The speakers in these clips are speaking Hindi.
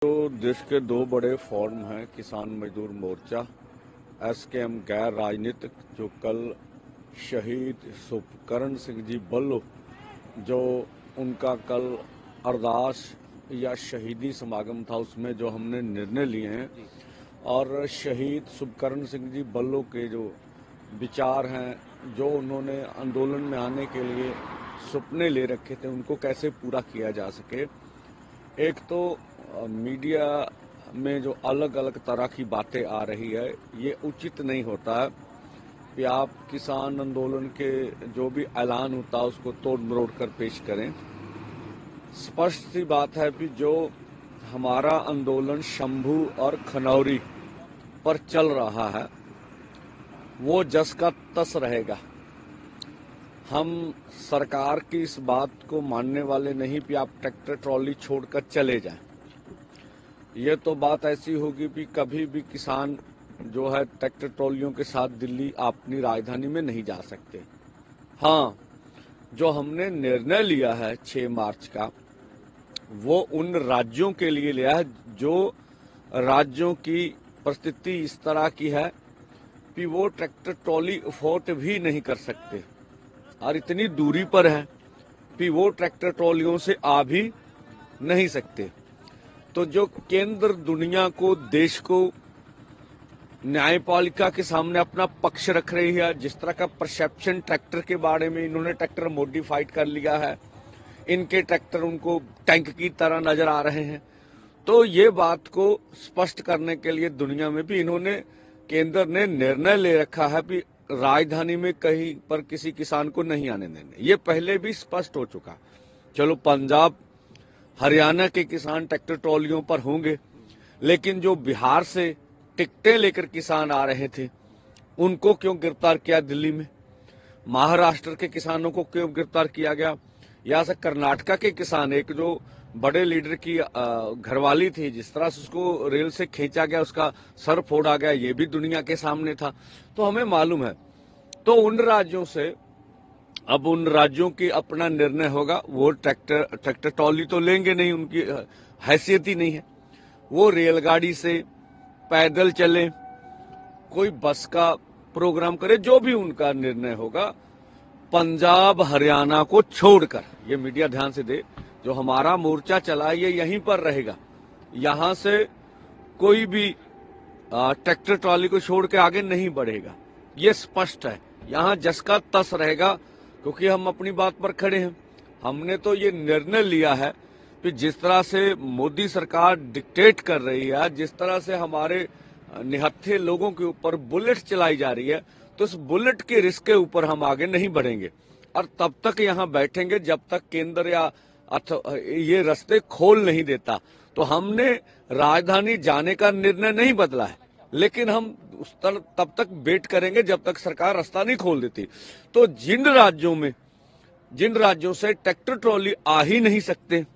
तो देश के दो बड़े फोरम हैं, किसान मजदूर मोर्चा एसकेएम गैर राजनीतिक, जो कल शहीद सुखकरण सिंह जी बल्लो, जो उनका कल अरदास या शहीदी समागम था, उसमें जो हमने निर्णय लिए हैं और शहीद सुखकरण सिंह जी बल्लो के जो विचार हैं, जो उन्होंने आंदोलन में आने के लिए सपने ले रखे थे, उनको कैसे पूरा किया जा सके। एक तो मीडिया में जो अलग अलग तरह की बातें आ रही है, ये उचित नहीं होता है कि आप किसान आंदोलन के जो भी ऐलान होता है उसको तोड़ मरोड़ कर पेश करें। स्पष्ट सी बात है कि जो हमारा आंदोलन शंभू और खनौरी पर चल रहा है वो जस का तस रहेगा। हम सरकार की इस बात को मानने वाले नहीं कि आप ट्रैक्टर ट्रॉली छोड़कर चले जाएं। ये तो बात ऐसी होगी कि कभी भी किसान जो है ट्रैक्टर ट्रॉलियों के साथ दिल्ली अपनी राजधानी में नहीं जा सकते। हाँ, जो हमने निर्णय लिया है 6 मार्च का, वो उन राज्यों के लिए लिया है जो राज्यों की परिस्थिति इस तरह की है कि वो ट्रैक्टर ट्रॉली अफोर्ड भी नहीं कर सकते और इतनी दूरी पर है कि वो ट्रैक्टर ट्रॉलियों से आ भी नहीं सकते। तो जो केंद्र दुनिया को, देश को, न्यायपालिका के सामने अपना पक्ष रख रही है, जिस तरह का परसेप्शन ट्रैक्टर के बारे में, इन्होंने ट्रैक्टर मॉडिफाइड कर लिया है, इनके ट्रैक्टर उनको टैंक की तरह नजर आ रहे हैं। तो ये बात को स्पष्ट करने के लिए दुनिया में भी इन्होंने, केंद्र ने निर्णय ले रखा है कि राजधानी में कहीं पर किसी किसान को नहीं आने देंगे। ये पहले भी स्पष्ट हो चुका। चलो, पंजाब हरियाणा के किसान ट्रैक्टर ट्रॉलियों पर होंगे, लेकिन जो बिहार से टिकटें लेकर किसान आ रहे थे उनको क्यों गिरफ्तार किया दिल्ली में? महाराष्ट्र के किसानों को क्यों गिरफ्तार किया गया? या से कर्नाटका के किसान, एक जो बड़े लीडर की घरवाली थी, जिस तरह से उसको रेल से खींचा गया, उसका सर फोड़ा गया, ये भी दुनिया के सामने था। तो हमें मालूम है। तो उन राज्यों से अब उन राज्यों की अपना निर्णय होगा। वो ट्रैक्टर ट्रॉली तो लेंगे नहीं, उनकी हैसियत ही नहीं है। वो रेलगाड़ी से, पैदल चले, कोई बस का प्रोग्राम करे, जो भी उनका निर्णय होगा। पंजाब हरियाणा को छोड़कर, ये मीडिया ध्यान से दे, जो हमारा मोर्चा चला ये यहीं पर रहेगा। यहां से कोई भी ट्रैक्टर ट्रॉली को छोड़ के आगे नहीं बढ़ेगा, ये स्पष्ट है। यहां जस का तस रहेगा, क्योंकि हम अपनी बात पर खड़े हैं। हमने तो ये निर्णय लिया है कि जिस तरह से मोदी सरकार डिक्टेट कर रही है, जिस तरह से हमारे निहत्थे लोगों के ऊपर बुलेट चलाई जा रही है, तो इस बुलेट के रिस्क के ऊपर हम आगे नहीं बढ़ेंगे और तब तक यहाँ बैठेंगे जब तक केंद्र या ये रास्ते खोल नहीं देता। तो हमने राजधानी जाने का निर्णय नहीं बदला है, लेकिन हम तब तक वेट करेंगे जब तक सरकार रास्ता नहीं खोल देती। तो जिन राज्यों से ट्रैक्टर ट्रॉली आ ही नहीं सकते,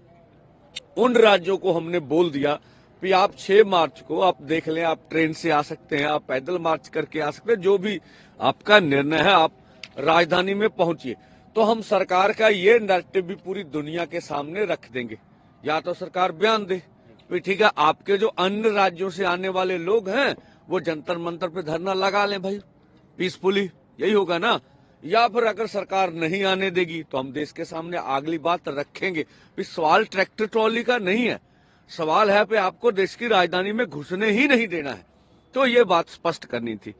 उन राज्यों को हमने बोल दिया कि आप 6 मार्च को आप देख लें, आप ट्रेन से आ सकते हैं, आप पैदल मार्च करके आ सकते हैं, जो भी आपका निर्णय है, आप राजधानी में पहुंचिए। तो हम सरकार का ये नैरेटिव भी पूरी दुनिया के सामने रख देंगे। या तो सरकार बयान दे कि ठीक है, आपके जो अन्य राज्यों से आने वाले लोग हैं वो जंतर मंतर पे धरना लगा लें भाई, पीसफुली, यही होगा ना। या फिर अगर सरकार नहीं आने देगी तो हम देश के सामने अगली बात रखेंगे। सवाल ट्रैक्टर ट्रॉली का नहीं है, सवाल है पे आपको देश की राजधानी में घुसने ही नहीं देना है। तो ये बात स्पष्ट करनी थी।